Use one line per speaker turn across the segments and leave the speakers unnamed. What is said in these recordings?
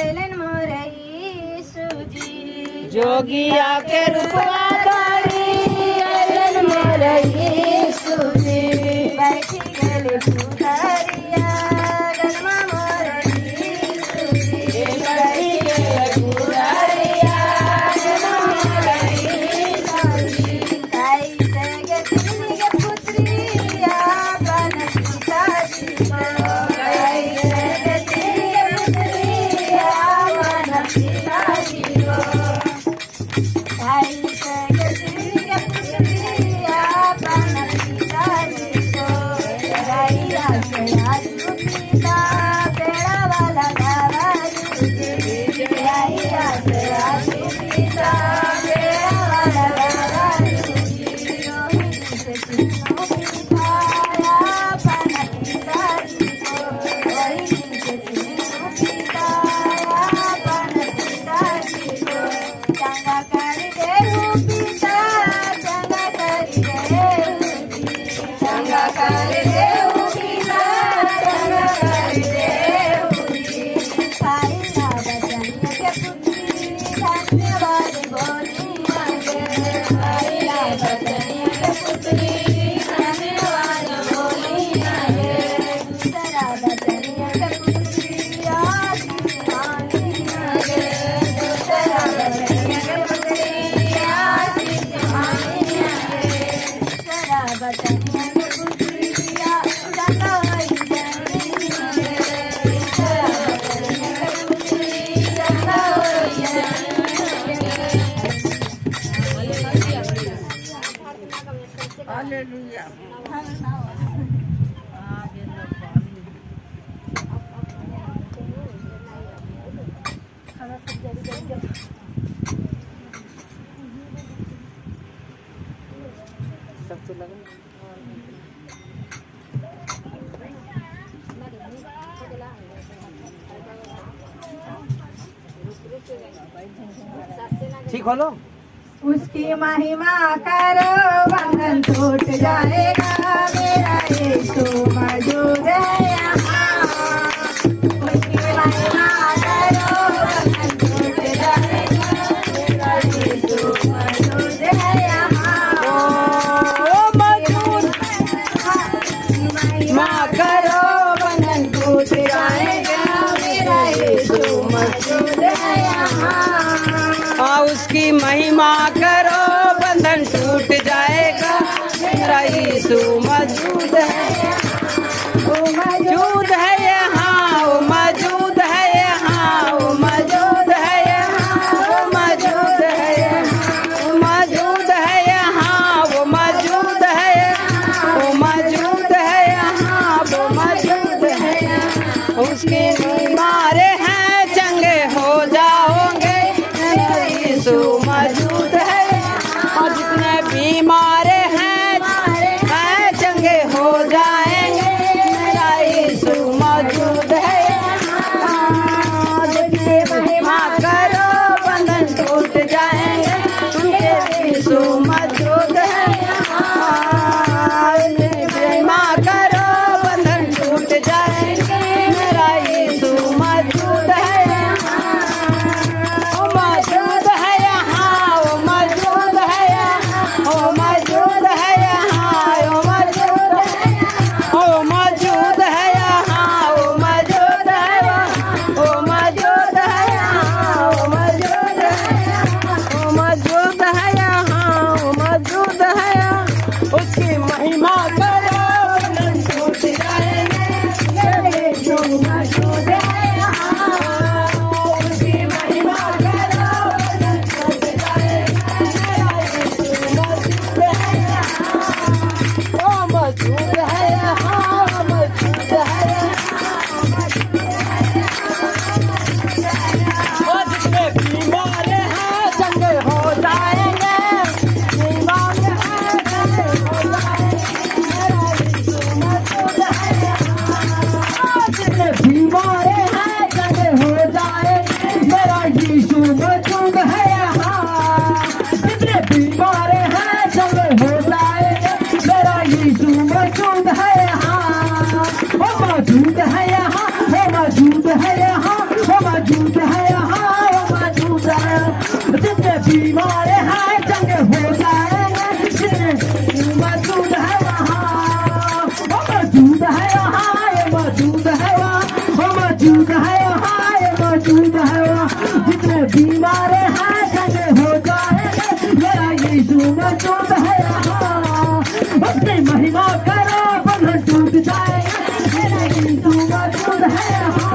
ऐलन मोरई सूजी
जोगिया के रूपवा धारी ऐलन मोरई सूजी।
बैठी गेले पुजारिया गनमा मोरई सूजी
बैठी गेले पुजारिया गनमा मोरई सूजी।
ताई सगे तिनी के पुत्रिया बन पिताजी को ताई सगे तिनी के पुत्रिया बन पिताजी को ताई सगे तिनी के पुत्रिया बन पिताजी को रैया से आजू पिता बेड़ा वाला दारू जी रैया से आजू पिता बेड़ा वाला दारू जी रोहिणी से तीनों पिताया बन पिताजी को रोहिणी से तीनों पिताया बन पिताजी को चंगा कर देहु पिता चंगा कर देहु जी चंगा कर देहु पिता चंगा कर देहु जी सारी बचन के पुत्री धन्यवाद बोली मांगे सारी बचन के पुत्री धन्यवाद बोली मांगे दूसरा बचन के पुत्री आशीष मांगी मांगे दूसरा बचन के पुत्री आशीष मांगी मांगे दूसरा बचन के पुत्री चंगा होई जानी मांगे दूसरा बचन के पुत्री चंगा होई जानी
हालेलुया। सब तो लगे ठीक हो लो।
उसकी महिमा करो बंधन टूट जाएगा मेरा यीशु मौजूद है यहाँ उसकी महिमा करो बंधन टूट जाएगा मेरा यीशु मौजूद है यहाँ
मौजूद माँ करो बंधन टूट जाएगा मेरा यीशु मौजूद है यहाँ। उसकी महिमा करो बंधन टूट जाएगा मेरा यीशु मौजूद है वो मौजूद है यहाँ वो मौजूद है यहाँ वो मौजूद है यहाँ वो मौजूद है यहाँ वो मौजूद है यहाँ वो मौजूद है यहाँ वो मौजूद है यहाँ वो मौजूद है यहाँ। उसके बीमारे हैं चंगे हो जाओगे यीशु मौजूद है और जितने बीमार हैं
मौजूद है यहाँ, वो मौजूद है। जितने बीमार हैं चंगे हो जाएंगे, जितने मौजूद है वहाँ, वो मौजूद है यहाँ, ये मौजूद है वहाँ, वो मौजूद है यहाँ, ये मौजूद है वहाँ। जितने बीमार हैं चंगे हो जाएंगे, मेरा यीशु मौजूद है यहाँ। अपनी महिमा करो बंधन टूट जाएगा, मेरा यीशु मौजूद है यहाँ।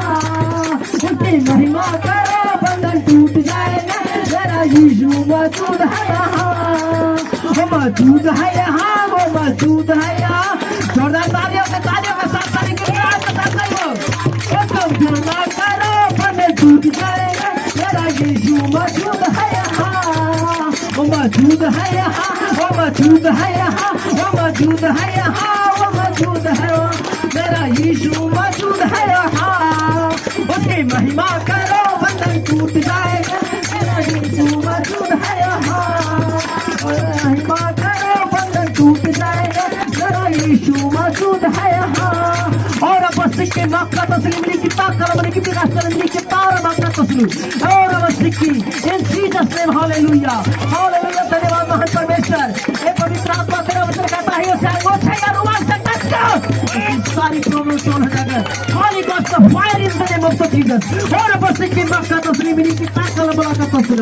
उसकी महिमा करो बंधन टूट जाएगा, मेरा यीशु मौजूद है यहाँ। वो मौजूद है यहाँ, वो मौजूद है यहाँ। जोरदार तालियों के साथ ताली के साथ महिमा करो बंधन टूट जाएगा, मेरा यीशु मौजूद है यहाँ। वो मौजूद है यहाँ, वो मौजूद है यहाँ, वो मौजूद है यहाँ, वो मौजूद है मेरा यीशु मौजूद है यहाँ। उसकी महिमा करो बंधन टूट जाएगा, मेरा यीशु मौजूद है यहाँ। महिमा करो बंधन टूट जाएगा, मेरा यीशु मौजूद है यहाँ। और अब सिक्की मक्का तस्लीम की ताकत की रास्ते की तार मक्का तस्लीम और अब सिक्की in Jesus name hallelujah hallelujah. धन्यवाद महान परमेश्वर। ये पवित्र आत्मा तेरा वचन कहता है चाहे वो छे या रुमाल से टच कर सारी प्रॉब्लम सॉल्व हो जाएगा। Holi ghost of fire in the name of Jesus. और अब सिक्की मक्का तस्लीम की ताकत बड़ा का तस्वीर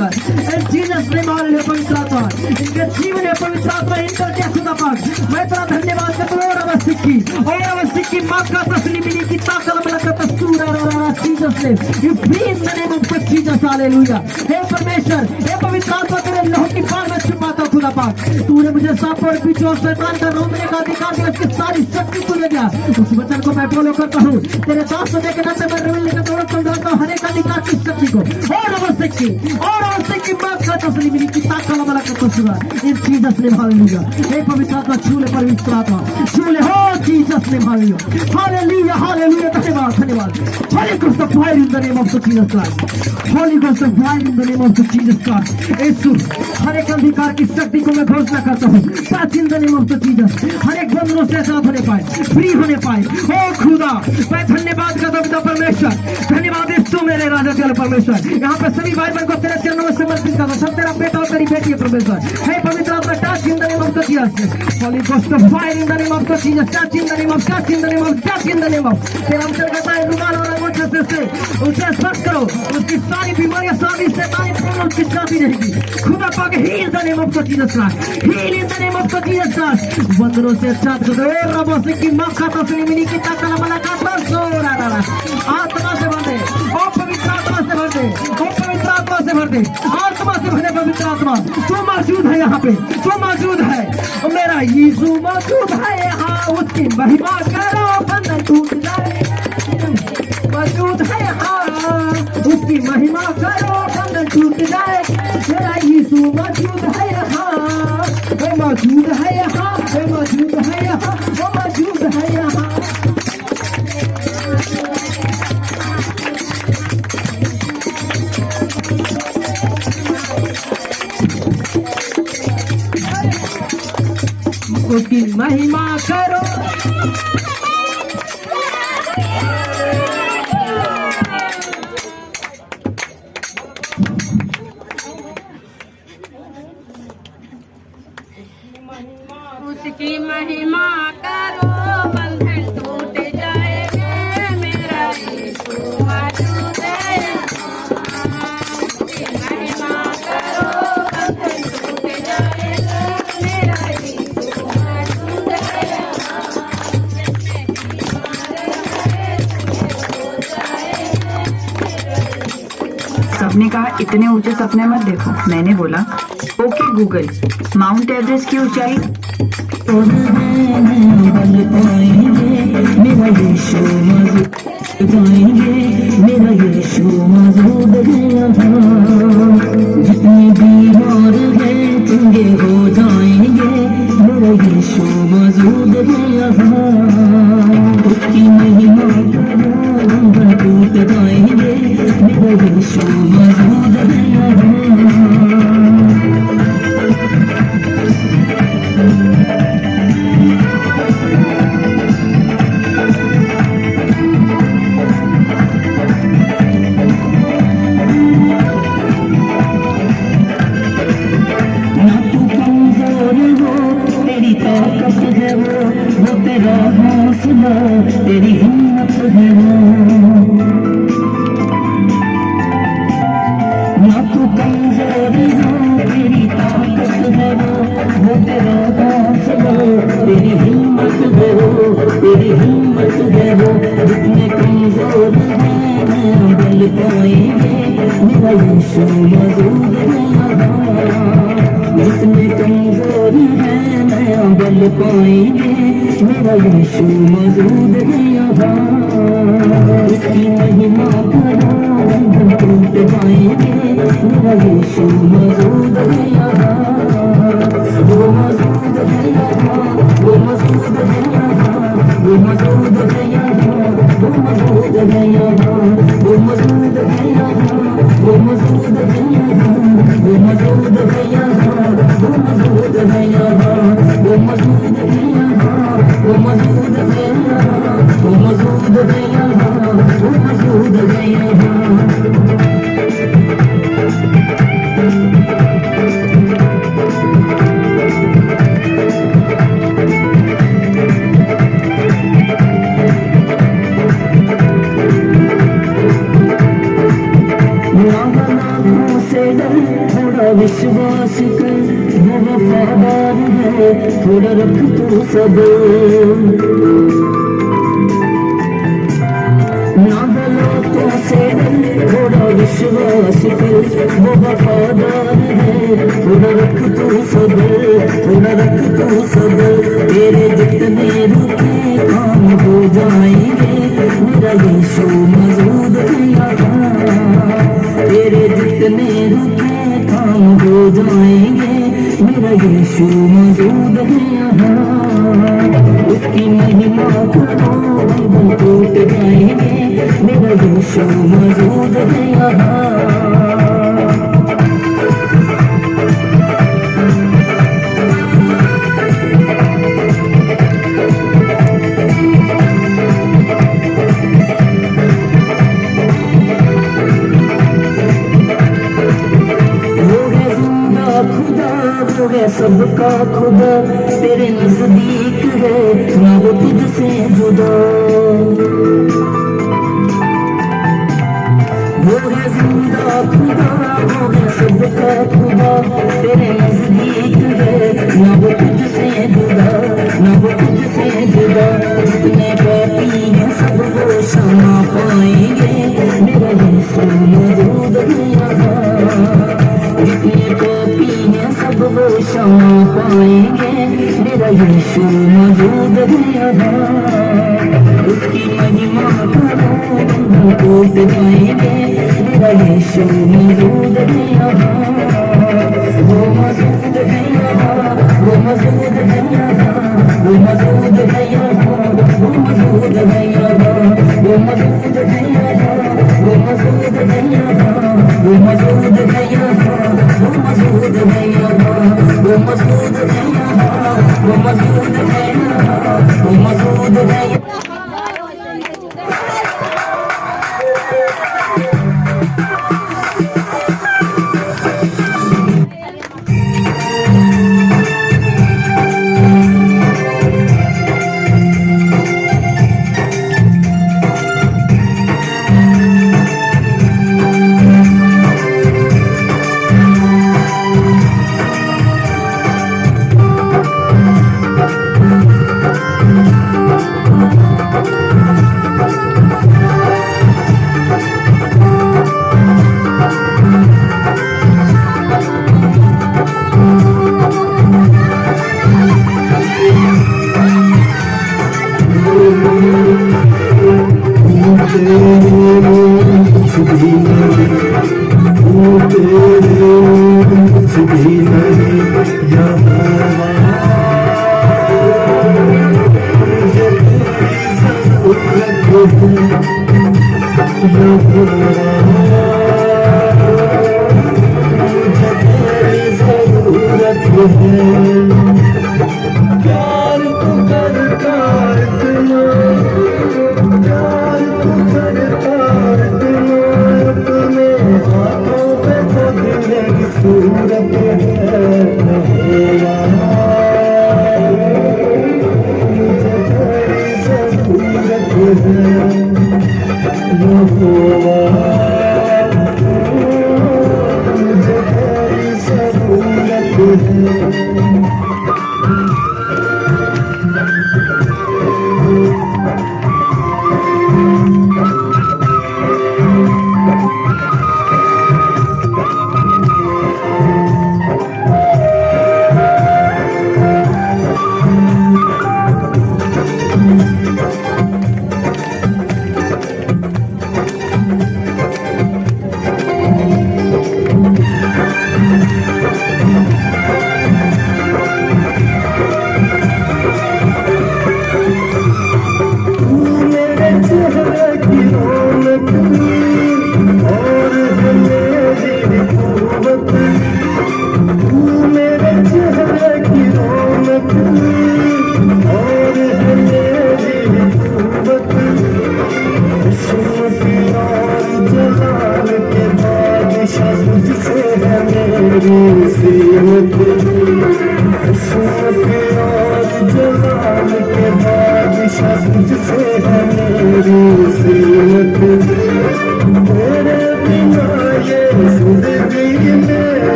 इन जीसस नेम हालेलुया। पवित्र आत्मा इनके जीवन में पवित्र आत्मा इंटर के खुदा पाक मैं तेरा धन्यवाद करता हूं। और अब सिक्की मक्का तस्लीम की ताकत बड़ा का तस्वीर Jesus name you please the name of Jesus hallelujah. हे परमेश्वर हे पवित्र आत्मा तेरे लहू की पार में छुपाता खुदा पाक तूने मुझे सांप और बिच्छू और शैतान का रोकने का अधिकार दिया, उसकी सारी शक्ति तू ले गया। उस वचन को मैं फॉलो करता हूँ तेरे दास को देखे नाते मैं रिवील लेकर दौड़ समझाता हूँ हर एक अधिकार की शक्ति को। और अवश्य की बात का तस्लीम की ताकत वाला का तस्वीर इन जीसस नेम हालेलुया। हे पवित्र आत्मा छू ले, पवित्र आत्मा छू ले हो Jesus name hallelujah hallelujah hallelujah. धन्यवाद Holy Ghost of fire in the name of Jesus Christ. Holy Ghost of fire in the name of Jesus Christ. Yeshu हर एक अंधकार की शक्ति को मैं घोषणा करता हूँ touch in the name of Jesus. हर एक बंधनों से आजाद होने पाए, फ्री होने पाए। ओ खुदा मैं धन्यवाद करता हूँ परमेश्वर। धन्यवाद यीशु मेरे राजा के परमेश्वर। यहाँ पे सभी भाई बहन को तेरे चरणों में समर्पित करता हूँ। सब तेरा बेटा और तेरी बेटी है परमेश्वर। हे पवित्र आत्मा touch in the name of Jesus. Holy Ghost of fire in the name of Jesus. Touch in the name of touch in the name of touch in the name of तेरा अंतर कहता है रुमाल और अंगूठे से उसे स्पर्श करो, उसकी सारी बीमारियां सारी शैतानी प्रॉब्लम की जाती रहेगी। खुदा पाक heal the name of Jesus Christ, heal in the name of Jesus Christ. बंदरों से आजाद कर दो। रबों से की मक्का तस्लीम की ताकत वाला का सोरा आत्मा से भर दे, ओ पवित्र आत्मा से भर दे, ओ पवित्र आत्मा से भर दे, आत्मा से भरे पवित्र आत्मा। तू मौजूद है यहाँ पे, तू मौजूद है, मेरा यीशु मौजूद है यहाँ। उसकी महिमा करो बंधन टूट जाए, मौजूद है यहाँ। उसकी महिमा करो बंधन टूट जाए, मेरा यीशु मौजूद है यहाँ। वो मौजूद है यहाँ, वो मौजूद है यहाँ, वो मौजूद है यहाँ। उसकी महिमा करो।
उसकी महिमा करो बंधन टूट जाएंगे, मेरा यीशु मौजूद है। उसकी महिमा करो बंधन टूट जाएंगे, मेरा यीशु मौजूद है।
सबने कहा इतने ऊंचे सपने मत देखो। मैंने बोला ओके गूगल, माउंट एवरेस्ट की ऊंचाई मेरा यीशु मौजूद है यहाँ। जितने बीमार हैं चंगे हो जाएंगे, मेरा यीशु मौजूद है यहाँ। उसकी महिमा करो टूट जाएंगे, मेरा यीशु मौजूद है यहाँ।
तेरा हौसला, तेरी हिम्मत है वो, तेरी हिम्मत है वो, जितने कमजोर हैं नया बल पाएंगे, मेरा यीशु मौजूद है यहाँ। जितने कमजोर हैं नया बल पाएंगे, मेरा यीशु मौजूद है यहाँ। उसकी महिमा करो बंधन टूट जाएंगे, मेरा यीशु मौजूद है यहाँ। वो मौजूद है यहाँ, वो मौजूद है यहाँ, वो मौजूद है यहाँ, वो मौजूद है यहाँ, वो मौजूद है यहाँ, वो मौजूद है यहाँ, वो मौजूद है यहाँ, वो मौजूद है यहाँ, वो मौजूद है यहाँ, वो मौजूद है यहाँ, वो मौजूद है यहाँ, वो मौजूद है यहाँ। थोड़ा विश्वास कर, वो वफादार है, थोड़ा रख तू सब्र। ना हालातों से डर, थोड़ा विश्वास कर, वो वफादार है, थोड़ा रख तू सब्र, थोड़ा रख तू सब्र। तेरे जितने रुके काम हो जाएंगे, मेरा यीशु मौजूद है यहाँ। तेरे जितने रुके काम हो जाएंगे, मेरा यीशु मौजूद है यहाँ। उसकी महिमा करो बंधन टूट जाएंगे, मेरा यीशु मौजूद है यहाँ। सबका खुदा तेरे नजदीक है, ना वो तुझसे जुदा। वो है जिंदा खुदा, वो है सबका खुदा, तेरे नजदीक है, ना वो तुझसे जुदा, ना वो तुझसे जुदा। जितने पापी हैं सब वो क्षमा पाएंगे, मेरा यीशु मौजूद है यहाँ। जितने पापी हैं सब वो क्षमा पाएंगे, मेरा यीशु मौजूद है यहाँ। उसकी महिमा करो बंधन टूट जाएंगे, मेरा यीशु मौजूद है यहाँ। वो मौजूद है यहाँ, वो मौजूद है यहाँ, वो मौजूद है यहाँ, वो मौजूद है यहाँ, वो मौजूद है यहाँ, वो मौजूद है यहाँ, वो मौजूद है यहाँ, वो मौजूद है यहाँ, वो मौजूद है यहाँ, वो मौजूद है यहाँ, वो मौजूद है यहाँ।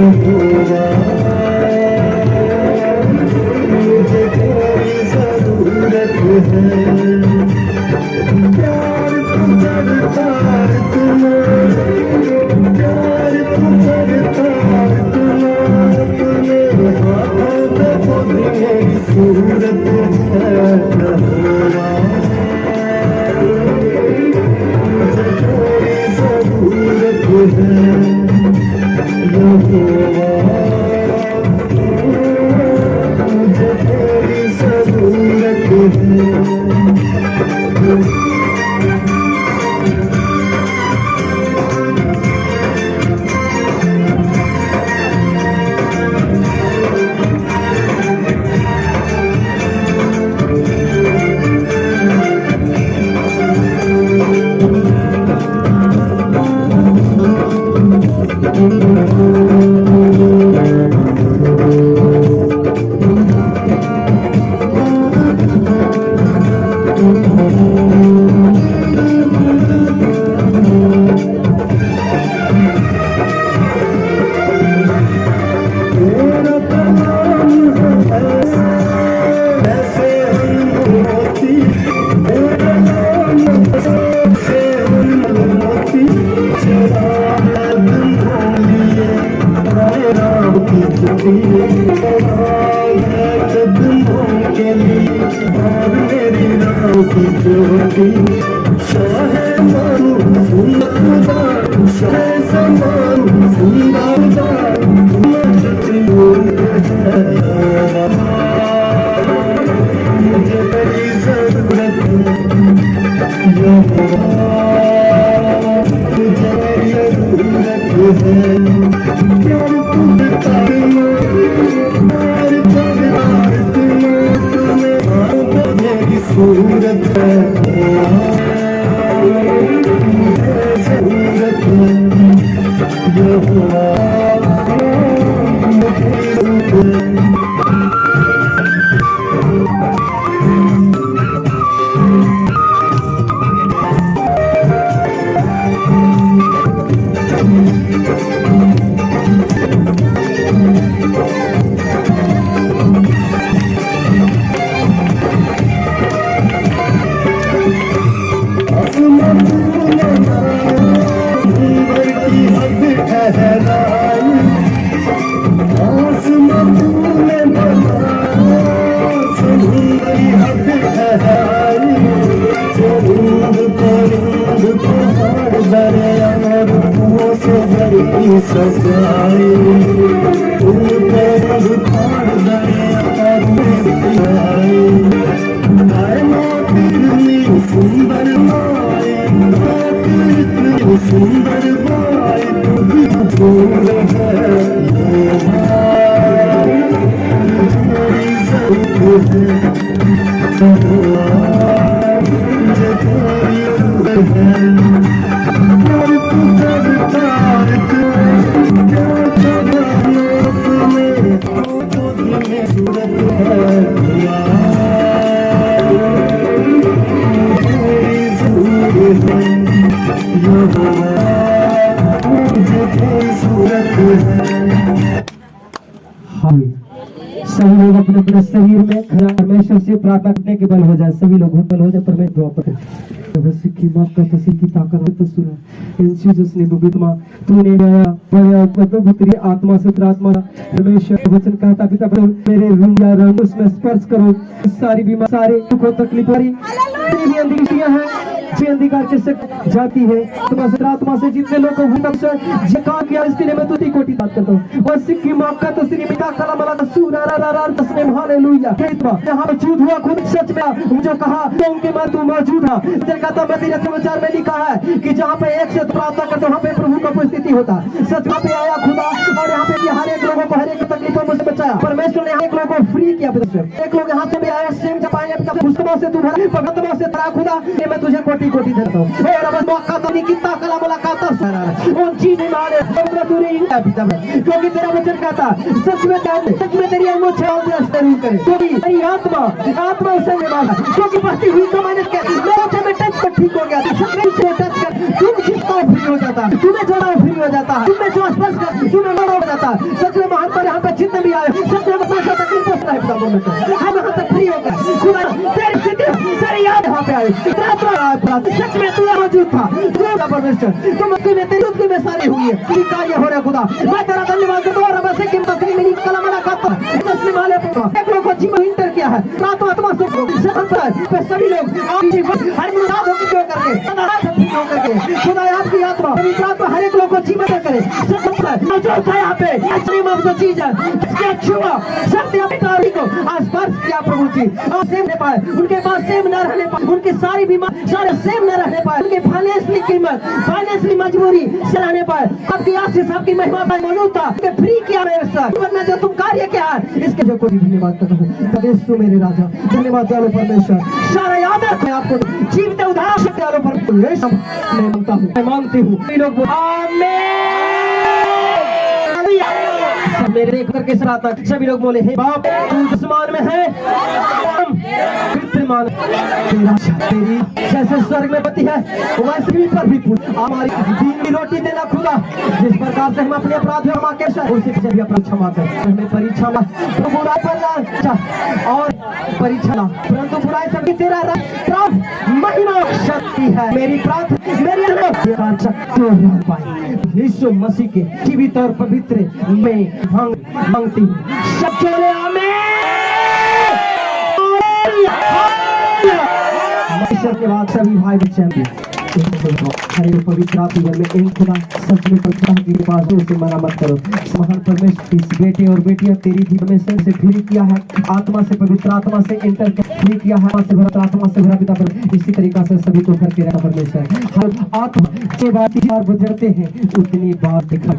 यहोवा मुझे तेरी जरूरत है। प्यार तू करता इतना, प्यार तू करता इतना, अपने हाथों में वो मेरी सूरत है। यहोवा मुझे तेरी जरूरत है। यहोवा मुझे तेरी जरूरत है। सभी लोग अपने अपने शरीर में परमेश्वर से प्रार्थना करने के बल हो जाए। सभी लोग बल हो जाए परमेश्वर दुआ पकड़े की माफ कर तसी की ताकत तो सुना इन जीसस ने पवित्रमा तूने पवित्र आत्मा से आत्मा परमेश्वर वचन कहता पिता मेरे रूम या रंग उसमें स्पर्श करो। सारी बीमारी सारे दुखों तकलीफ तेरी अंधेरियां हैं जे अंधकार के से जाती है आत्मा से जितने लोगों को किया इस दिन में तुझी कोटि बात करता हूँ और सिक्की माफ कर तो श्री पिता कला मला सूरा रा रा रा तस्मे हालेलुया यहाँ मौजूद हुआ खुद सच में जो कहा तो उनके मन तू मौजूद था कहता मैं तेरे समाचार में लिखा है कि जहाँ पे एक से प्रार्थना करते वहाँ पे प्रभु का उपस्थिति होता सच वहाँ पे आया खुदा और यहाँ पे हर एक लोगों को हर एक तकलीफों में से बचाया परमेश्वर ने एक लोगों को फ्री किया एक लोग यहाँ से भी आया सेम जपाए पुस्तकों से तू भरा भगतों से तरा खुदा ये मैं तुझे कोटि कोटि देता हूँ और अब मौका तो नहीं कितना कला मुलाकात उन चीज मारे पिता में क्योंकि तेरा वचन कहता सच में सच में तेरी जरूर करे क्योंकि तेरी आत्मा से क्योंकि बढ़ती हुई तो मैंने टच कर ठीक हो गया टच कर तुम जिसको हो जाता है, तुम्हें जोड़ा वो फ्री हो जाता है, तुम्हें जो स्पर्श कर तुम्हें लोड़ा हो जाता है। सच में महान पर यहाँ पर जितने भी आए सच में बता तकलीफ पहुंचता है खुदा में हम यहाँ तक फ्री होकर खुदा तेरी स्थिति तेरी याद यहाँ पे आई सच में तू मौजूद था परमेश्वर तुम तेरी में सारी हुई है तेरी कार्य हो रहा खुदा मैं तेरा धन्यवाद करता हूँ। रब से किम तस्लीम मेरी कलम ना खाता तस्लीम वाले एक लोग को जीवन इंटर किया है रात आत्मा से सभी लोग हर मुराद होकर जो करके खुदा आपकी आत्मा पवित्र आत्मा हर एक लोग को जीवन करे जो था यहाँ पे जो चीज है इसके छुआ सत्य अपनी को स्पर्श किया प्रभु जी और सेम नहीं पाए उनके पास सेम न रहने पाए उनकी सारी बीमारी सारे सेम न रहने पाए उनकी फाइनेंशियली कीमत फाइनेंशियली मजबूरी से रहने पाए आपकी आशीष आपकी महिमा पर मौजूद था फ्री किया जीवन में जो तुम कार्य किया है इसके जो कोई धन्यवाद करता हूँ प्रदेश तू मेरे राजा धन्यवाद दयालु परमेश्वर सारा याद है आपको जीवित उदाहरण से दयालु परमेश्वर मैं मांगता हूँ मैं मांगती हूँ लोग मेरे देख करके सरा तक सभी लोग बोले हे बाप तू आसमान में है कृत्रिमान तेरी जैसे स्वर्ग में बती है वैसे भी पर भी हमारी दिन की रोटी देना खुदा जिस प्रकार से हम अपने अपराध क्षमा के उसी से भी अपराध क्षमा कर हमें परीक्षा ला तो बुराई पर और परीक्षा ला परंतु बुराई सभी तेरा प्राप्त महिमा शक्ति है मेरी प्राप्त मेरी शक्ति पाई यीशु मसीह के जीवित और पवित्र में मांगती हूँ सब चले ईश्वर के बाद सभी भाई बच्चे हरे पवित्र जीवन में एक खुदा सच में पवित्र के पास उसे मना मत करो महान परमेश्वर इस बेटे और बेटियां तेरी जीवन में से फ्री किया है आत्मा से पवित्र आत्मा से इंटर फ्री किया है आत्मा से भरा पिता पर इसी तरीका से सभी को करके रखा परमेश्वर हर आत्मा से बात बार गुजरते हैं उतनी बार दिखा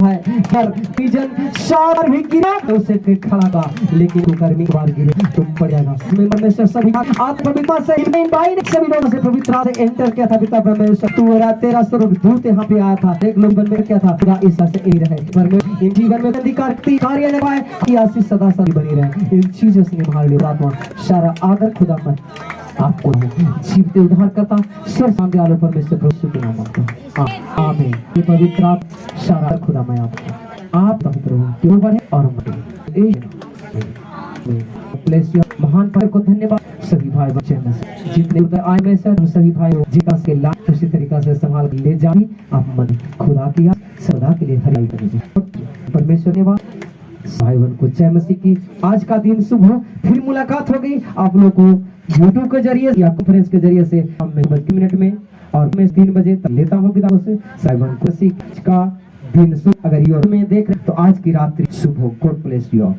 है हर सीजन शार भी गिरा तो उसे खड़ा था लेकिन तू गर्मी के बाद गिरे तुम पड़ जाएगा परमेश्वर सभी आत्मा से भाई ने सभी लोगों से पवित्र से एंटर किया था पिता परमेश्वर तू तेरा स्वरूप दूत यहाँ पे आया था एक लोग में क्या था खुदा ईसा से यही रहे परमेश्वर इन जीवन में गंदी कार्य निभाए की आशीष सदा सदा बनी रहे इन चीजों से निभाल ले आत्मा सारा आदर खुदा पर आपको जीवते उद्धार करता सर सांगे आलो परमेश्वर प्रभु के नाम में आमीन ये पवित्र आप सारा खुदा मैं आप प्रभु क्यों बढ़े और ब्लेस यू महान पर को धन्यवाद सभी भाई बच्चे में जितने उधर आए में से हम सभी भाई जिका के लाख उसी तरीका से संभाल ले जाए आप मन खुदा किया सदा के लिए हरियाई करेंगे परमेश्वर ने भाई बहन को जय मसीह की आज का दिन शुभ हो फिर मुलाकात हो गई आप लोग को यूट्यूब के जरिए या कॉन्फ्रेंस के जरिए से हम 20 मिनट में और मैं 3 बजे तक लेता हूँ किताबों से साइबन मसीह का दिन शुभ अगर यूट्यूब में देख रहे तो आज की रात्रि शुभ हो गॉड ब्लेस यू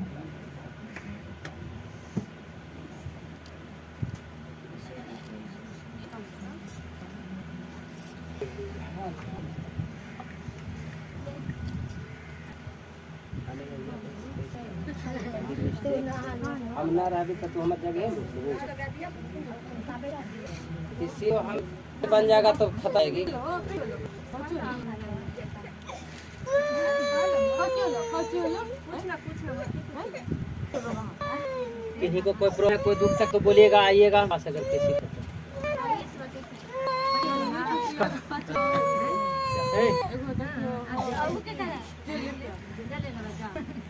हम ना रहे तो हम जगह इसी हम बन जाएगा तो खताएगी किसी को कोई प्रॉब्लम कोई दुख तक तो बोलिएगा आइएगा अगर किसी को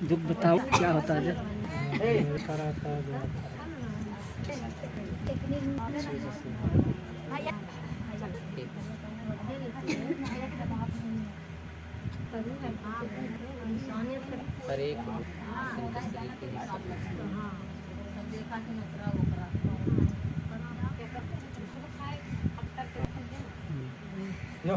दुख बताओ क्या होता है नो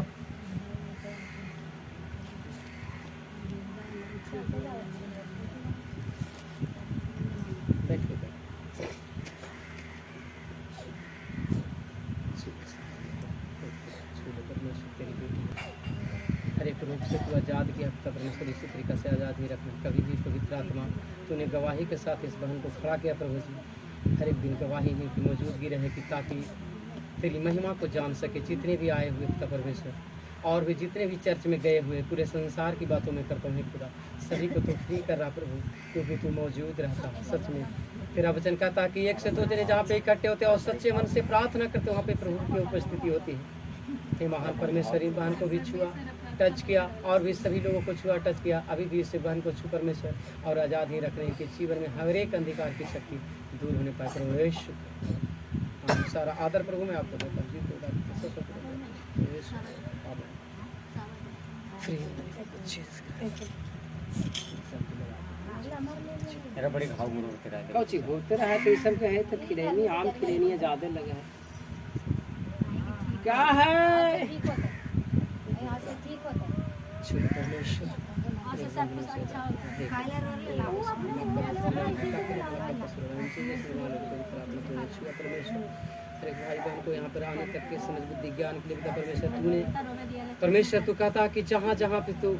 रूप से तू आज़ाद किया परमेश्वर इसी तरीक़ा से आज़ाद ही रखना कभी भी पवित्र आत्मा तूने गवाही के साथ इस बहन को खड़ा किया प्रभु जी हर एक दिन गवाही ही की मौजूदगी रहे कि ताकि तेरी महिमा को जान सके जितने भी आए हुए पिता परमेश्वर और भी जितने भी चर्च में गए हुए पूरे संसार की बातों में करता हूँ खुदा सभी को तो फ्री कर रहा प्रभु क्योंकि तू मौजूद रहता सच में तेरा वचन कहता कि एक से दो जने जहाँ पे इकट्ठे होते और सच्चे मन से प्रार्थना करते वहाँ पे प्रभु की उपस्थिति होती है
हे महान परमेश्वर, इन बहन को भी छुआ, टच किया, और भी सभी लोगों को छुआ, टच किया। अभी भी इस बहन को छू परमेश्वर, और आज़ाद ही रखने के जीवन में हर एक अंधकार की शक्ति दूर होने पाए। प्रभु यीशु, सारा आदर प्रभु मैं आपको देता हूँ।
मेरा बड़ी घाव मुड़ होते रहते
कौची होते रहा तो सब के है तो खिलेनी आम खिलेनी है ज्यादा लगे है क्या है शुद्ध परमेश्वर हर एक भाई बहन को यहाँ पर आने तक के समझ बुद्धि ज्ञान के लिए पिता परमेश्वर तूने परमेश्वर तू कहता कि जहाँ जहाँ पे तू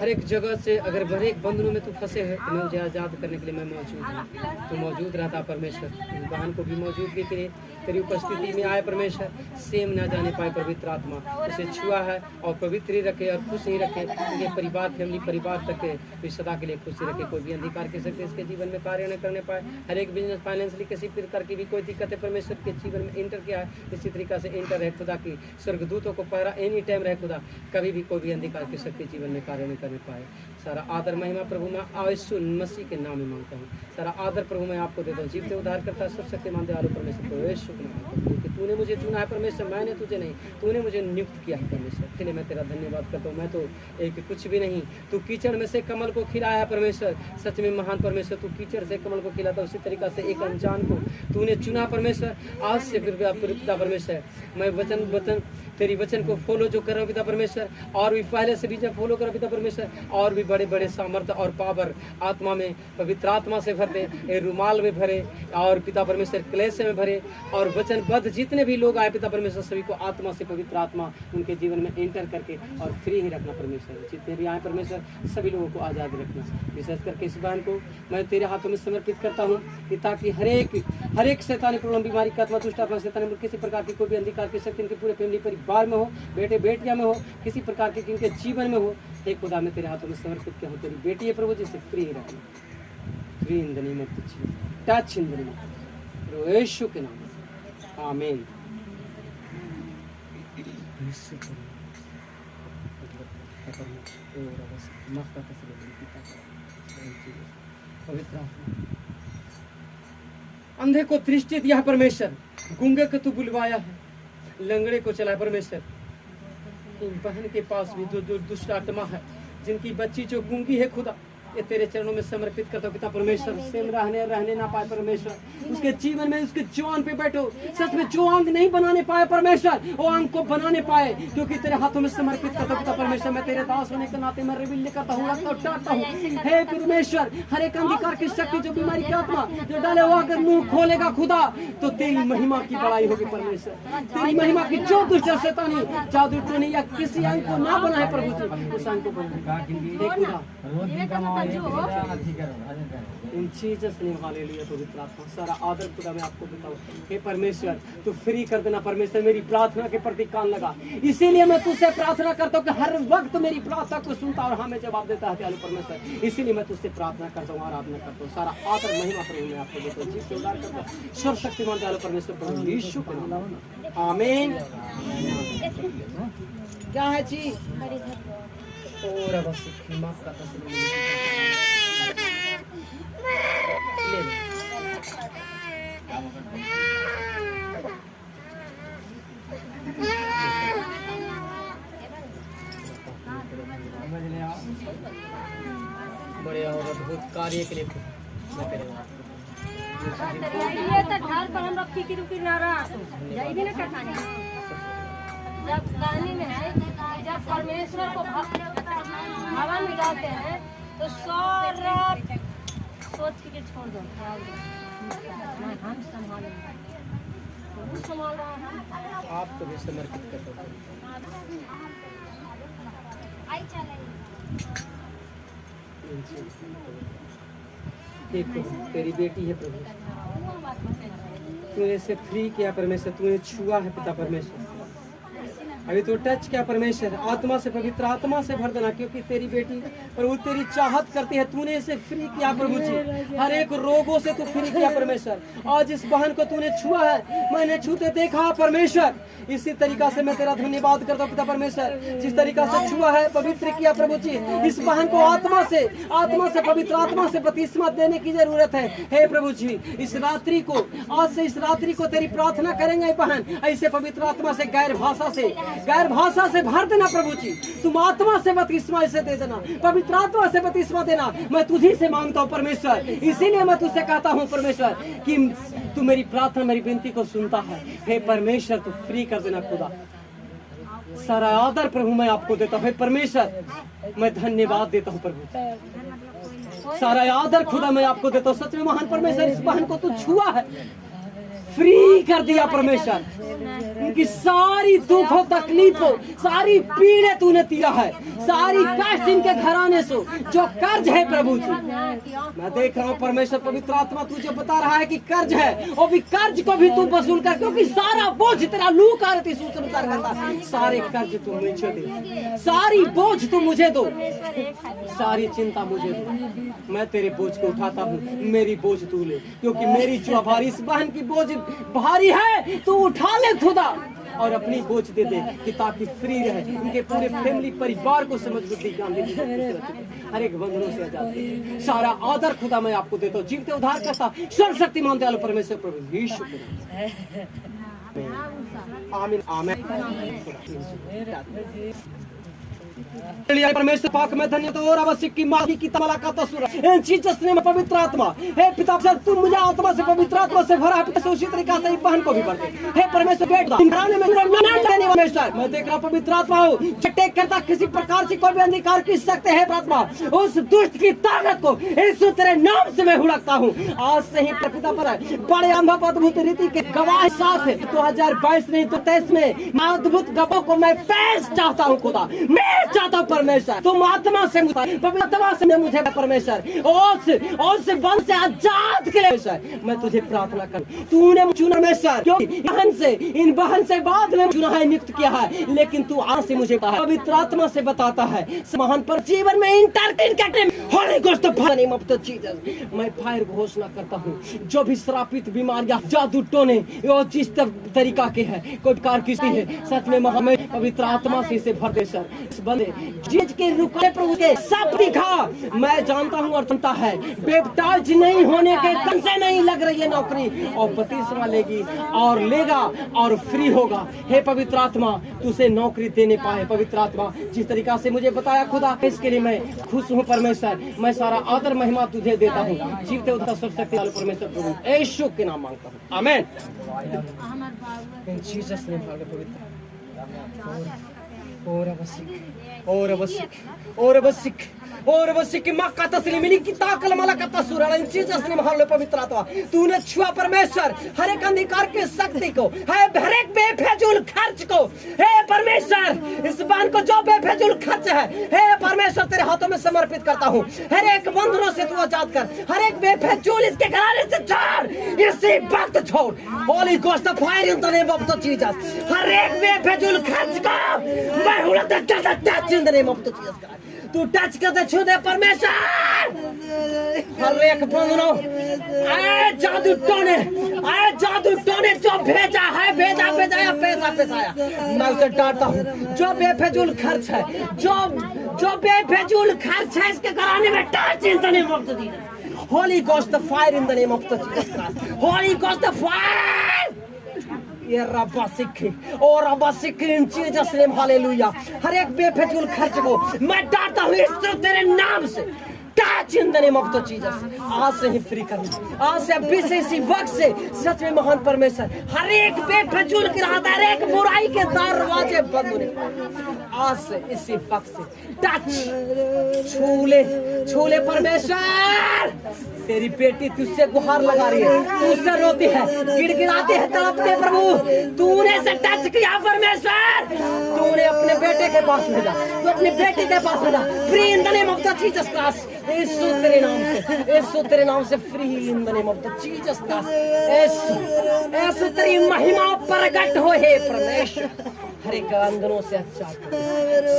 हर एक जगह से अगर हर एक बंधनों में तू फंसे है तो मैं मुझे आज़ाद करने के लिए मैं मौजूद हूँ। तू मौजूद रहता परमेश्वर, इस बहन को भी मौजूदगी के लिए तेरी उपस्थिति में आए परमेश्वर। सेम ना जाने पाए पवित्र आत्मा उसे छुआ है और पवित्र ही रखे और खुश ही रखे। ये परिवार फैमिली परिवार तक के सदा के लिए खुश रखे। कोई भी अंधकार के सकते इसके जीवन में कार्य न करने पाए। हर एक बिजनेस फाइनेंशियली किसी प्रकार की भी कोई दिक्कत है परमेश्वर के जीवन में इंटर किया है इसी तरीका से इंटर रहे खुदा की स्वर्गदूतों को पहरा एनी टाइम रहे खुदा, कभी भी कोई भी अंधकार की शक्ति जीवन में कार्य नहीं करने पाए। सारा आदर महिमा प्रभु मैं यीशु मसीह के नाम में मांगता हूँ। सारा आदर प्रभु मैं आपको देता हूँ। जीवते उद्धार करता सब शक्तिमान दयालु परमेश्वर को यीशु के नाम में कि तूने मुझे चुना है परमेश्वर, मैंने तुझे नहीं, तूने मुझे नियुक्त किया है परमेश्वर। इसके लिए मैं तेरा धन्यवाद करता हूँ। मैं तो एक कुछ भी नहीं, तू कीचड़ में से कमल को खिलाया है परमेश्वर। सच में महान परमेश्वर, तू कीचड़ से कमल को खिलाता उसी तरीका से एक अनजान को तूने चुना परमेश्वर। आज से फिर पिता परमेश्वर मैं वचन तेरी वचन को फॉलो जो कर रहा हूँ पिता परमेश्वर, और भी पहले से भी जब फॉलो कर पिता परमेश्वर, और भी बड़े बड़े सामर्थ्य और पावर आत्मा में पवित्र आत्मा से भर दे, रुमाल में भरे और पिता परमेश्वर क्लेश में भरे, और वचनबद्ध जितने भी लोग आए पिता परमेश्वर सभी को आत्मा से पवित्र आत्मा उनके जीवन में एंटर करके और फ्री ही रखना परमेश्वर। जितने भी आए परमेश्वर सभी लोगों को आज़ाद रखना। विशेष करके इस बहन को मैं तेरे हाथों में समर्पित करता हूँ कि ताकि हर एक शैतानी प्रॉब्लम बीमारी का आत्मा दुष्ट आत्मा शैतानी किसी प्रकार की कोई भी अंधकार की शक्ति इनके पूरे फैमिली परिवार में हो, बेटे बेटियां में हो, किसी प्रकार के इनके जीवन में हो, एक खुदा में तेरे हाथों में समर्पित किया हूँ। तेरी बेटी है प्रभु जिसे फ्री रखना, free in the name of Jesus, touch in the name of Yeshu के नाम में आमीन। पवित्र अंधे को दृष्टि दिया परमेश्वर, गूंगे को तू बुलवाया है, लंगड़े को चलाया परमेश्वर। इन बहन के पास भी जो दुष्ट आत्मा है जिनकी बच्ची जो गूंगी है खुदा, ये तेरे चरणों में समर्पित करता हूँ पिता परमेश्वर। सेम रहने ना पाए परमेश्वर, उसके जीवन में उसके जुआन पे बैठो। सच में जो अंग नहीं बनाने पाए परमेश्वर वो अंग को बनाने पाए, क्योंकि तेरे हाथों में समर्पित करता हूँ पिता परमेश्वर। मैं तेरे दास होने के नाते मैं रिवील करता हूँ, टाटता हूँ हे परमेश्वर। हर एक अंधकार की शक्ति जो बीमारी की आत्मा जो डाले हुआ अगर मुंह खोलेगा खुदा तो तेरी महिमा की बड़ाई होगी परमेश्वर। तेरी महिमा की जो दुष्ट शैतानी जादू टोनी या किसी अंग को ना बनाए प्रभु जी, उस अंग को बना इन जीसस नेम हालेलुया। पवित्र आत्मा सारा आदर खुदा मैं आपको बताऊं हे परमेश्वर, तू फ्री कर देना परमेश्वर। मेरी प्रार्थना के प्रति कान लगा, इसीलिए मैं तुझसे प्रार्थना करता हूँ कि हर वक्त मेरी प्रार्थना को सुनता और हमें जवाब देता है दयालु परमेश्वर। इसीलिए मैं तुझसे प्रार्थना करता हूँ, आराधना करता हूँ। सारा आदर महिमा प्रभु मैं आपको देता हूँ, जीव उद्धार करता हूँ सर्वशक्तिमान दयालु परमेश्वर प्रभु यीशु के नाम में आमीन। क्या है जी और बस माफ करता बड़े और अद्भुत कार्य के लिए मैं करूँगा।
ये तो घर पर हम लोग फिक्र उक्र ना रहा जाएगी ना कहानी। जब कहानी में है जब परमेश्वर को हवा में डालते हैं तो सारा सोच के छोड़ दो, हम संभालेंगे, वो संभाल रहा है।
आपको भी समर्पित कर दो। देखो तेरी बेटी है प्रभु, तूने इसे फ्री किया परमेश्वर, तूने छुआ है पिता परमेश्वर। अभी तो टच किया परमेश्वर, आत्मा से, पवित्र आत्मा से भर देना, क्योंकि तेरी बेटी प्रभु तेरी चाहत करती है। तूने इसे फ्री किया प्रभु जी, हर एक रोगों से तू फ्री किया परमेश्वर। आज इस बहन को तूने छुआ है, मैंने छूते देखा परमेश्वर। इसी तरीका से मैं तेरा धन्यवाद करता हूँ पिता परमेश्वर, जिस तरीका से छुआ है, पवित्र किया प्रभु जी। इस बहन को आत्मा से पवित्र आत्मा से बपतिस्मा देने की जरूरत है। हे प्रभु जी, इस रात्रि को, आज से इस रात्रि को तेरी प्रार्थना करेंगे बहन, ऐसे पवित्र आत्मा से गैर भाषा से भर देना प्रभु जी। तुम आत्मा से बपतिस्मा इसे दे देना, पवित्र आत्मा से बपतिस्मा देना, मैं तुझी से मांगता हूँ परमेश्वर। इसीलिए मैं तुझसे कहता हूँ परमेश्वर कि तू मेरी प्रार्थना, मेरी विनती को सुनता है। हे परमेश्वर, तू फ्री कर देना खुदा। सारा आदर प्रभु मैं आपको देता हूँ। हे परमेश्वर, मैं धन्यवाद देता हूँ प्रभु। सारा आदर खुदा मैं आपको देता हूँ। सच में महान परमेश्वर, इस बहन को तू छुआ है, फ्री कर दिया परमेश्वर। उनकी सारी दुखों, तकलीफों, सारी पीड़े तूने दिया है, सारी कष्ट इनके घराने से, जो कर्ज है प्रभु जी, मैं देख रहा हूँ परमेश्वर। पवित्र आत्मा तुझे बता रहा है कि कर्ज है, और भी कर्ज को भी तू वसूल कर, क्योंकि सारा बोझ तेरा लूक आरती सुसमाचार करता। सारे कर्ज तू मुझे दे, सारी बोझ तू मुझे दो, सारी चिंता मुझे दो। मैं तेरे बोझ को उठाता हूँ, मेरी बोझ तू ले, क्योंकि मेरी जो भारी, इस बहन की बोझ भारी है, तू उठा ले खुदा, और अपनी बोझ दे दे कि ताकि फ्री रहे। इनके पूरे फैमिली परिवार को समझ बुद्धि ज्ञान दे, हर एक बंधनों से आजाद दे। सारा आदर खुदा मैं आपको देता हूँ, जीवते उद्धार करता सर्वशक्तिमान दयालु परमेश्वर प्रभु यीशु। आमीन आमीन। परमेश्वर पाक में धन्य तो और आवश्यक की माँ की तमला का तस्वीर इन जीसस नेम में पवित्र आत्मा, हे पिता तू मुझे आत्मा से, पवित्र आत्मा से भरा है, उसी तरीका से बहन को भी भर दे। हे परमेश्वर, बैठ परमेश्वर, मैं देख रहा हूँ पवित्र आत्मा हो टेक करता, किसी प्रकार से कोई भी अंधकार की सकते है आत्मा, उस दुष्ट की ताकत को यीशु तेरे नाम से मैं हुड़कता हूँ। आज से ही पिता पर बड़े अनुभव, अद्भुत रीति के गवाह साथ 2022 नहीं तो 23 में अद्भुत गवाह को मैं पेश चाहता हूँ खुदा। मैं चाहता हूँ परमेश्वर, तुम आत्मा से, पवित्र आत्मा से मुझे परमेश्वर और से बंद से आजाद के लिए मैं तुझे प्रार्थना कर। तूने चुना परमेश्वर, क्योंकि इन बहन से बाद में चुना है, नियुक्त किया है, लेकिन तू आज से मुझे पवित्र आत्मा से बताता है महान पर जीवन में मैं फायर घोषणा करता हूँ। जो भी श्रापित बीमारियां, जादू टोने, जिस तरीका के है, कोई प्रकार की है, सच में हमें पवित्र आत्मा से इसे भर दे सर। बंदे जीज के रुके प्रभु के सब दिखा, मैं जानता हूँ और सुनता है, बेबटाज नहीं होने के दम से नहीं लग रही है नौकरी, और बपतिस्मा लेगी और लेगा और फ्री होगा। हे पवित्र आत्मा, तुझे नौकरी देने पाए पवित्र आत्मा, जिस तरीका से मुझे बताया खुदा, इसके लिए मैं खुश हूँ परमेश्वर। मैं सारा आदर महिमा तुझे देता हूँ, जीवते उतना सर्वशक्ति वाले परमेश्वर प्रभु यीशु के नाम मांगता हूँ, आमीन। इन जीसस नेम पवित्र और बसिक माँ का तस्लीमिनी की ताकल माला का तस्वीर इन जीसस नेम हाले पवित्र आत्मा, तूने छुआ परमेश्वर हर एक अंधकार की शक्ति को, है हर एक बेफिजूल खर्च को। हे परमेश्वर, इस बहन को जो बेफिजूल खर्च है, हे परमेश्वर तेरे हाथों में समर्पित करता हूँ। हर एक बंधनों से तू आजाद कर, हर एक बेफिजूल इसके घराने से छोड़, इसी वक्त छोड़। Holy ghost of fire in the name of the Jesus, हर एक बेफिजूल खर्च को मैं उड़ाता touch in the name of the Jesus. तू टच करते छू दे परमेश्वर, हर एक बंधनों, आए जादू टोने जो भेजा है, भेजा पेशाया, मैं उसे डांटता हूँ। जो बेफिजूल खर्च है, जो बेफिजूल खर्च है, इसके घराने में touch in the name of the Jesus. Holy ghost the fire in the name of the Jesus, holy ghost the fire. ये रब्बा सिख इन जीसस नेम हालेलुया। हर एक बेफिजूल खर्च को मैं डांटता हूँ इस तेरे नाम से, touch in the name of the Jesus. आज से ही फ्री कर, आज से अभी से इसी वक्त से सच में महान परमेश्वर, हर एक बेफिजूल की रात, हर एक बुराई के दरवाजे बंद होने, आज से इसी वक्त से टच छू ले परमेश्वर। तेरी बेटी तुझसे गुहार लगा रही है, तुझसे रोती है, गिड़गिड़ाती है, तड़पते प्रभु, तूने से टच किया परमेश्वर, तूने अपने बेटे के पास भेजा, तू अपनी बेटी के पास भेजा। Free in the name of the Jesus Christ, Yeshu तेरे नाम से, यीशु तेरे नाम से free in the name of the Jesus Christ. Yeshu तेरी महिमा प्रकट हो हे परमेश्वर, हर एक बंधनों से अच्छा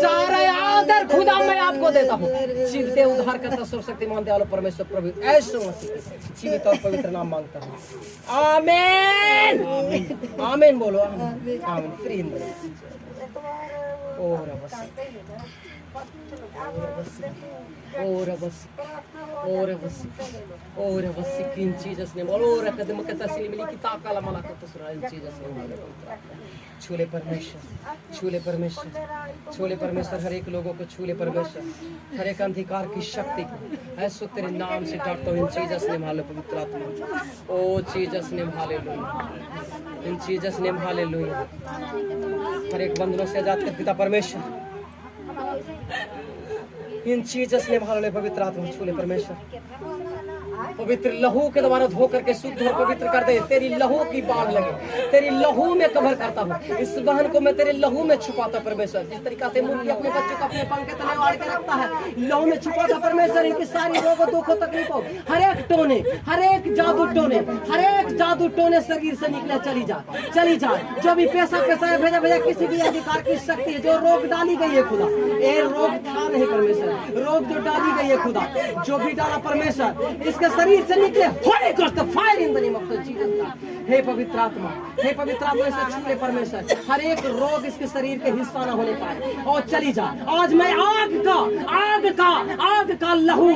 सारा आदर खुदा मैं आपको देता हूँ। जीवते उद्धार करता सर्वशक्तिमान दयालु परमेश्वर प्रभु यीशु मसीह जीवित और पवित्र नाम मांगता हूँ, आमीन आमीन। बोलो आमीन आमीन। फ्री इन द और बस और बस और बस और बस इन जीसस ने बोलो कदम का तस्लीम मिली कि ताकला मला का तसरा इन जीसस ने छूले परमेश्वर, छूले परमेश्वर, छूले परमेश्वर, हर एक लोगों को छूले परमेश्वर, हर एक अंधकार की शक्ति को ऐसो तेरे नाम से डांटता हूँ इन जीसस ने हाले पवित्र आत्मा। ओ जीसस ने हालेलुया, इन जीसस ने हालेलुया। हर एक बंधनों से आजाद कर पिता परमेश्वर, इन जीसस ने हालेलुया। पवित्र आत्मा छूले परमेश्वर, पवित्र लहू के द्वारा धो करके शुद्ध और पवित्र कर दे। तेरी लहू की बाढ़ लगे, तेरी लहू में कवर करता हूँ। इस बहन को मैं तेरे लहू में छुपाता परमेश्वर। जिस तरीका से मुर्गी अपने बच्चों को अपने पंख के तले वाड़ के रखता है, लहू में छुपाता परमेश्वर। इनकी सारी रोगों दुखों तकलीफों, हर एक टोने, हर एक जादू टोने, हर एक जादू टोने शरीर से निकले चली जा, चली जा। जो भी पैसा भेजा भेजा किसी भी अधिकार की शक्ति है जो रोग डाली गई है खुदा, ये रोग था नहीं परमेश्वर, रोग जो डाली गई है खुदा, जो भी डाला परमेश्वर इसके शरीर से निकले holy ghost fire in the name of the Jesus. हे पवित्र आत्मा, हे पवित्र आत्मा से छूले परमेश्वर, हर एक रोग इसके शरीर के हिस्सा ना होने पाए और चली जा। आज मैं आग का लहू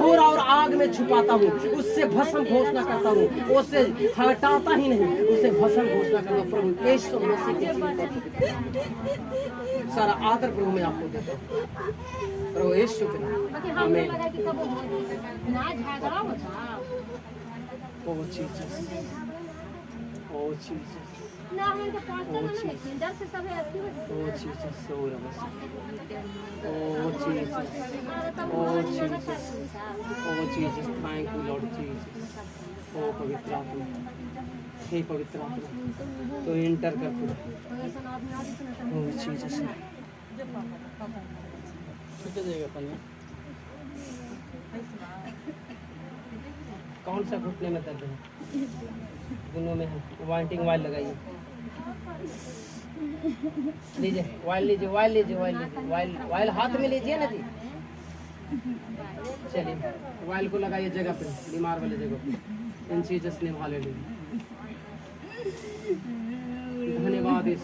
और आग में छुपाता हूँ, उससे भस्म घोषणा करता हूँ, उससे हटाता ही नहीं, उससे भस्म घोषणा करता हूँ। प्रभु यीशु मसीह के जीवन सारा आदर प्रभु मैं आपको देता हूँ, प्रभु यीशु के नाम आमीन। Oh Jesus, oh Jesus, oh Jesus, oh Jesus, oh Jesus, thank you lord Jesus. ओ पवित्र आत्मा, हे पवित्र आत्मा तो इंटर कर पूरा। ओ जीसस छूट जाएगा पन्ना। कौन सा घुटने में दर्द है? दोनों में है। वाइंटिंग वाइल लगाइए, लीजिए वाइल, लीजिए वाइल, लीजिए वाइल, लीजिए वाइल, वाइल हाथ में लीजिए ना जी। चलिए वाइल को लगाइए जगह पे, बीमार वाले जगह पे। इन जीसस ने हालेलुया। धन्यवाद इस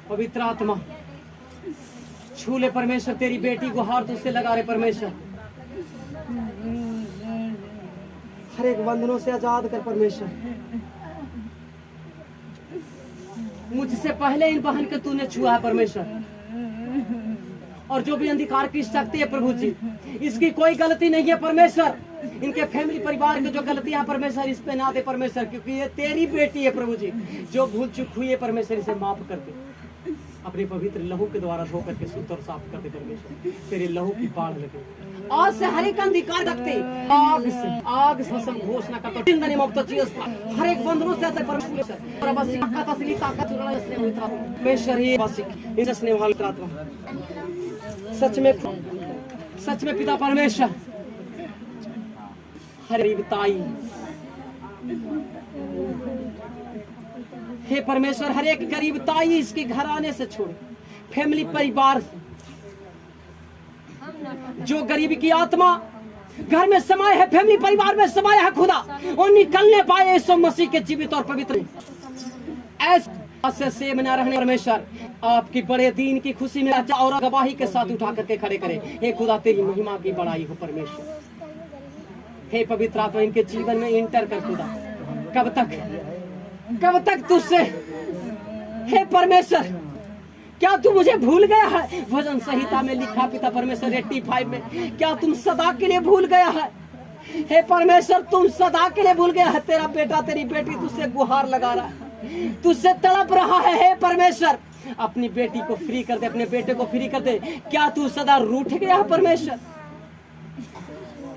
पवित्र आत्मा, छूले परमेश्वर तेरी बेटी को हाथ उससे लगा रहे परमेश्वर, हर एक बंधनों से आजाद कर परमेश्वर। मुझसे पहले इन बहन के तूने छुआ है परमेश्वर, और जो भी अंधकार की शक्ति है प्रभु जी, इसकी कोई गलती नहीं है परमेश्वर। इनके फैमिली परिवार की जो गलतियां परमेश्वर इस पे ना दे परमेश्वर, क्योंकि ये तेरी बेटी है प्रभु जी। जो भूल चूक हुई है परमेश्वर इसे माफ कर दे, अपने पवित्र लहू के द्वारा धो करके शुद्ध और साफ कर दे परमेश्वर। तेरे लहू की बाढ़ लगे, आज से हर एक अंधकार रखते आग से हम घोषणा करता हूं in the name of the Jesus. हर एक बंधनों से परमेश्वर और बस ताकत असली ताकत इसने होता परमेश्वर ही बस इसने वाल आत्मा सच में पिता परमेश्वर, हर ताई हे परमेश्वर, हर एक गरीब ताई इसके घराने से छोड़, फैमिली परिवार से जो गरीबी की आत्मा घर में समाये है, फैमिली परिवार में समाये है खुदा, और निकलने पाए यीशु मसीह के जीवित और पवित्र ऐसे सेम न रहने परमेश्वर आपकी बड़े दिन की खुशी में और गवाही के साथ उठा करके खड़े करे। हे खुदा तेरी महिमा की बड़ाई हो परमेश्वर। हे पवित्र आत्मा इनके जीवन में इंटर कर खुदा। कब तक तुझसे हे परमेश्वर, क्या तू मुझे भूल गया है? भजन संहिता में लिखा पिता परमेश्वर 85 में, क्या तुम सदा के लिए भूल गया है? हे परमेश्वर तुम सदा के लिए भूल गया है। तेरा बेटा तेरी बेटी तुझसे गुहार लगा रहा है, तुझसे तड़प रहा है। हे परमेश्वर अपनी बेटी को फ्री कर दे, अपने बेटे को फ्री कर दे। क्या तू सदा रूठ गया है परमेश्वर?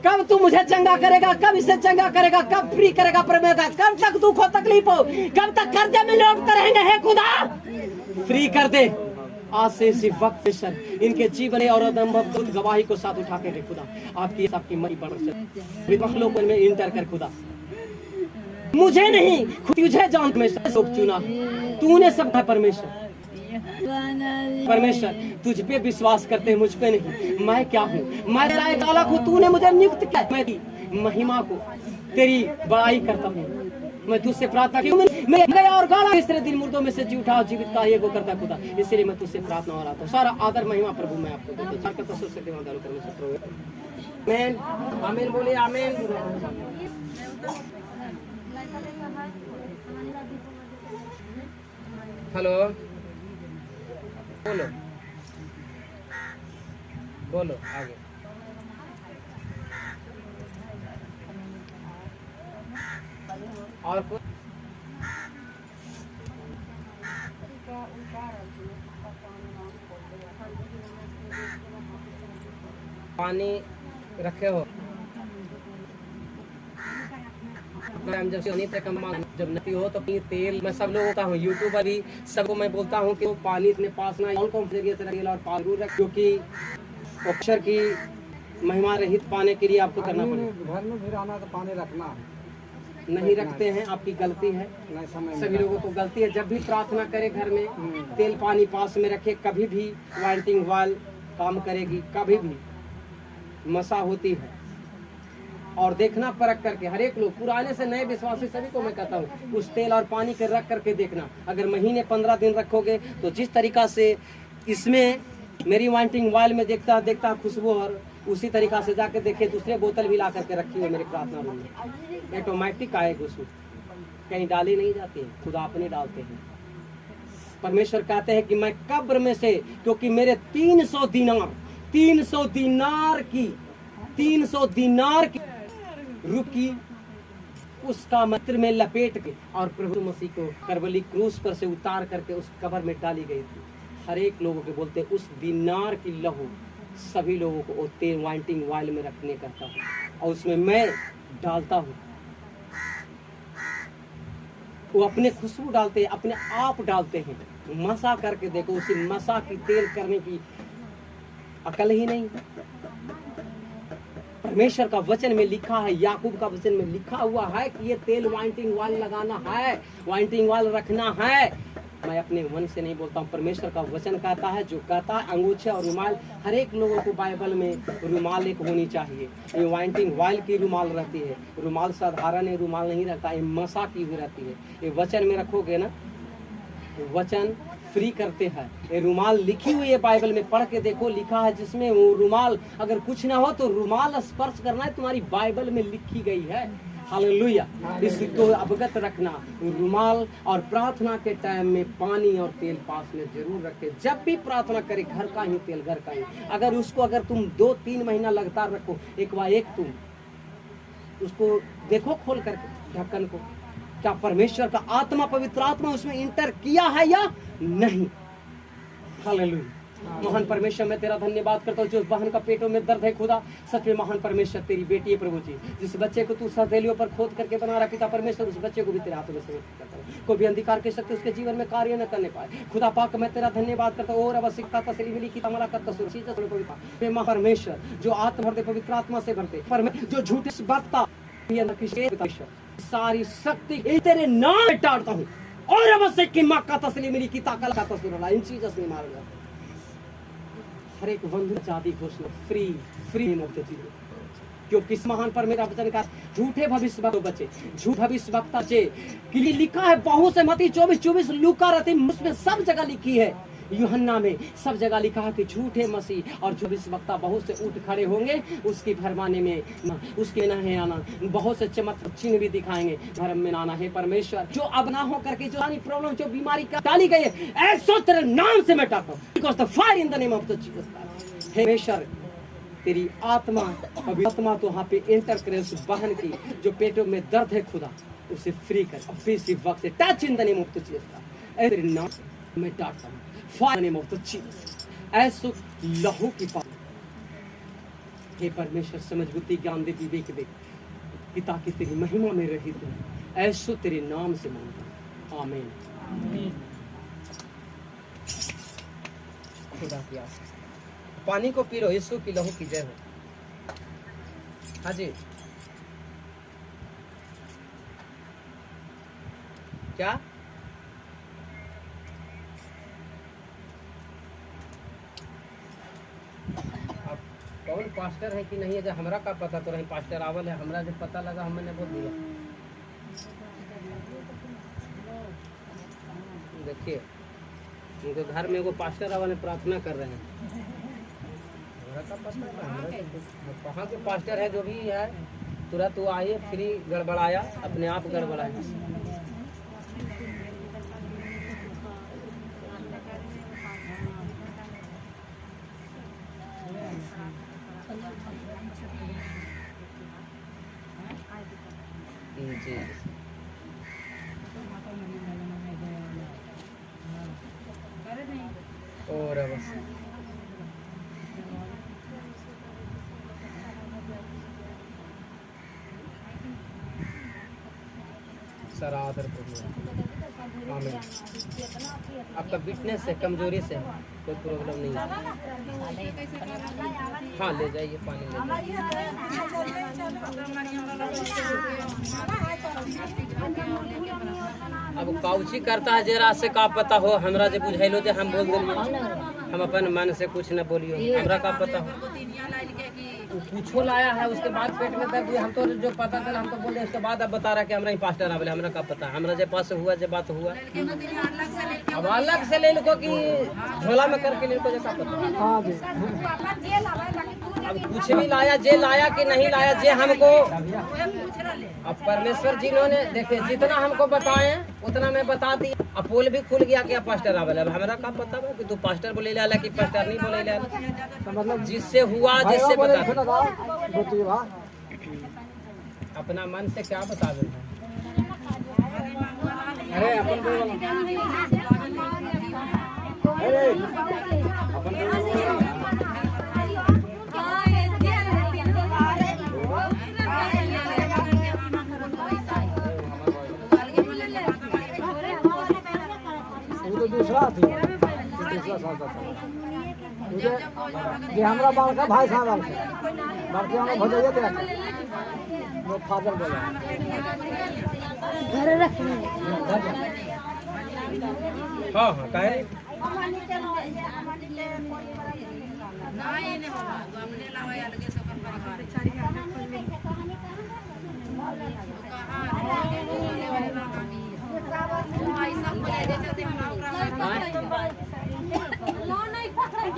कब तू मुझे चंगा करेगा? कब इसे चंगा करेगा? कब फ्री करेगा परमेश्वर? कब तक दुख हो तकलीफ हो? कब तक कर्जे में लौटते रहेंगे? हे खुदा फ्री कर दे, आज से इसी वक्त पे सर इनके जीवन और अदम्भ गवाही को साथ उठा के खुदा आपकी सबकी मरी बढ़ मखलूक में इंटर कर खुदा मुझे नहीं तुझे जान में सब चुना तूने सब है परमेश्वर परमेश्वर तुझ पे विश्वास करते हैं मुझ पे नहीं। मैं क्या हूँ मैं तेरा एक अलग हूँ तूने मुझे नियुक्त किया मैं तेरी महिमा को तेरी बड़ाई करता हूँ। मैं तुझसे प्रार्थना की मैं गया और गाला तीसरे दिन मुर्दों में से जी उठा जीवित का ये को करता खुदा इसलिए मैं तुझसे प्रार्थना हो रहा था। सारा आदर महिमा प्रभु मैं आपको देता हूँ। आमीन आमीन बोले आमीन। हेलो बोलो बोलो आगे और कुछ पानी रखे हो जब नहीं हो तो तेल मैं सब लोगों का हूँ यूट्यूबर भी सबको मैं बोलता हूँ कि वो पानी इतने पास ना कौन जरिए से रखेगा और पानी रख क्योंकि अक्षर की महिमा रहित पाने के लिए आपको करना पड़ेगा।
घर में भी रहना तो पानी रखना
नहीं रखते हैं आपकी गलती है सभी लोगों को गलती है। जब भी प्रार्थना करे घर में तेल पानी पास में रखे। कभी भी वाइटिंग वाल काम करेगी कभी भी मसा होती है और देखना परख करके हर एक लोग पुराने से नए विश्वासी सभी को मैं कहता हूँ उस तेल और पानी के रख करके देखना। अगर महीने 15 दिन रखोगे तो जिस तरीका से इसमें मेरी वाइटिंग वाल में देखता खुशबू और उसी तरीका से जाके देखे दूसरे बोतल भी ला करके रखी है मेरे प्रार्थना रूम में ऑटोमेटिक आएगा उसमें कहीं डाली नहीं जाती है खुदा अपने डालते हैं। परमेश्वर कहते हैं कि मैं कब्र में से क्योंकि मेरे 300 दिनार की रुकी उसका मंत्र में लपेट के और प्रभु मसीह को करबली क्रूस पर से उतार करके उस कब्र में डाली गई थी। हर एक लोगों के बोलते उस दिनार की लहू सभी लोगों को तेल वाइटिंग वाइल में रखने कहता हूँ और उसमें मैं डालता हूँ। वो अपने खुशबू डालते हैं अपने आप डालते हैं। मसा करके देखो उसी मसा की तेल करने की अकल ही नहीं। परमेश्वर का वचन में लिखा है याकूब का वचन में लिखा हुआ है कि ये तेल वाइटिंग वाल लगाना है वाइटिंग वाल रखना है। मैं अपने मन से नहीं बोलता हूँ परमेश्वर का वचन कहता है जो कहता है अंगूछे और रुमाल हर एक लोगों को बाइबल में रुमाल एक होनी चाहिए। ये वाइटिंग वाल की रुमाल रहती है। रुमाल साधारण है रुमाल नहीं रहता ये मसा की हुई रहती है। ये वचन में रखोगे ना वचन फ्री करते हैं। ये रुमाल लिखी हुई है बाइबल में पढ़ के देखो लिखा है जिसमें वो रुमाल अगर कुछ ना हो तो रुमाल स्पर्श करना है तुम्हारी बाइबल में लिखी गई है। हालेलुया। इसको अवगत रखना। रुमाल और प्रार्थना के टाइम में पानी और तेल पास में जरूर रखे। जब भी प्रार्थना करे घर का ही तेल घर का ही। अगर उसको अगर तुम 2-3 महीना लगातार रखो एक बार एक तुम उसको देखो खोल करके ढक्कन को क्या परमेश्वर का आत्मा पवित्र आत्मा उसमें इंटर किया है या नहीं। हालेलुया। महान परमेश्वर मैं तेरा धन्यवाद करता हूँ जो बहन का पेटों में दर्द है खुदा सच में महान परमेश्वर तेरी बेटी है प्रभु जी जिस बच्चे को तू सहेलियों पर खोद करके बना रहा पिता परमेश्वर उस बच्चे को भी तेरे हाथों में समर्पित करता हूँ। कोई भी अंधकार के शक्ति उसके जीवन में कार्य न करने पाए खुदा पाक मैं तेरा धन्यवाद करता हूँ। और आवश्यकता तसली मिली की तमला करता सुरक्षित परमेश्वर जो आत्मा भरते पवित्र आत्मा से भरते जो झूठे बकता सारी शक्ति तेरे नाम में टाड़ता हूँ। और आवश्यक की माँ का तसली मिली की ताकत का तस्वीर इन चीजों से मार जाता हर एक बंधु आजादी घोषणा फ्री मुक्त क्योंकि इस महान पर मेरा वचन का झूठे भविष्य बचे झूठ भविष्य वक्ता के लिए लिखा है बहुत से मती 24 लूका रहती उसमें सब जगह लिखी है। यूहन्ना में सब जगह लिखा है कि झूठे मसीह और झूठे वक्ता बहुत से उठ खड़े होंगे उसकी फरमाने में उसके ना है आना बहुत से चमत्कार चिन्ह भी दिखाएंगे धर्म में आना है। परमेश्वर जो अब ना हो करके जो प्रॉब्लम जो बीमारी का डाली गई है ऐसा तेरे नाम से मैं टाटा because the fire in the name of the Jesus. हे परमेश्वर तेरी आत्मा आत्मा तो वहाँ पे एंटर करे उस बहन की जो पेटों में दर्द है खुदा उसे फ्री कर अभी इसी वक्त से touch in the name of the Jesus. तेरे नाम मैं टाटा हूँ fire name of the Jesus. ऐसो लहू की पानी हे परमेश्वर समझ बुद्धि ज्ञान दे विवेक दे कि ताकि तेरी महिमा में रही तू ऐसो तेरे नाम से मांगता आमीन। खुदा की आशीष। पानी को पी लो, यीशु की लहू की जय हो। हाँ जी, क्या आप कौन पास्टर है कि नहीं है, जब हमरा का पता तो रही पास्टर आवल है, हमरा जब पता लगा हमने बोल दिया। देखिए उनके घर में वो पास्टर आवल है, प्रार्थना कर रहे हैं। हमरा का पता है, कहाँ के पास्टर है जो भी है, तुरंत वो आए फ्री गड़बड़ाया, अपने आप गड़बड़ाया। जी और बस सर आदर आमीन। आपका विटनेस है, कमजोरी से है, कोई प्रॉब्लम नहीं है। हाँ ले जाइए, पानी ले जाइए। अब काउची करता है जरा से का पता हो, हमरा जे बुझाइलो जे हम बोल देलिए, हम अपन मन से कुछ न बोलियो, हमरा का पता हो। कुछो लाया है उसके बाद पेट में दर्द हुआ, हम तो जो पता चला हम तो बोल रहे, उसके बाद अब बता रहा कि हमरा ही पास्टर आवे, हमरा का पता, हमरा जे पास हुआ जे बात हुआ। अब अलग से ले लो कि झोला में करके ले लो, जैसा पता। अब कुछ भी लाया, जे लाया कि नहीं लाया, जे हमको अब परमेश्वर जिन्होंने देखे जितना हमको बताए उतना मैं बता दी। अब पोल भी खुल गया कि पास्टर आवे, अब हमरा का पता है कि तू पास्टर बोले ला कि पास्टर नहीं बोले ला, मतलब जिससे हुआ जिससे बता अपना मन से क्या बता दे। अरे अपन
तो दूसरा थी, दूसरा साथ मुझे ये हमारा बाल का भाई साहब बाल हमारा भजैया दे वो फादर बोला
घर रखने
हाँ हाँ काहे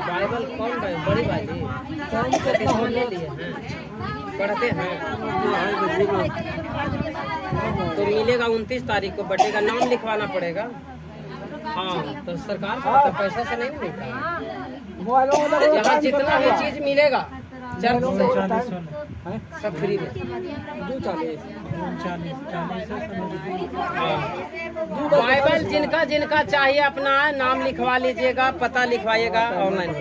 बाइबल कौन भाई बड़ी भाई जी कौन से ले लिए हैं पढ़ते हैं तो मिलेगा 29 तारीख को बटेगा, नाम लिखवाना पड़ेगा। हाँ तो सरकार का तो पैसा से नहीं मिलता, यहाँ जितना भी चीज मिलेगा चर्च से सब फ्री में। बाइबल जिनका जिनका चाहिए अपना नाम लिखवा लीजिएगा, पता लिखवाइएगा, ऑनलाइन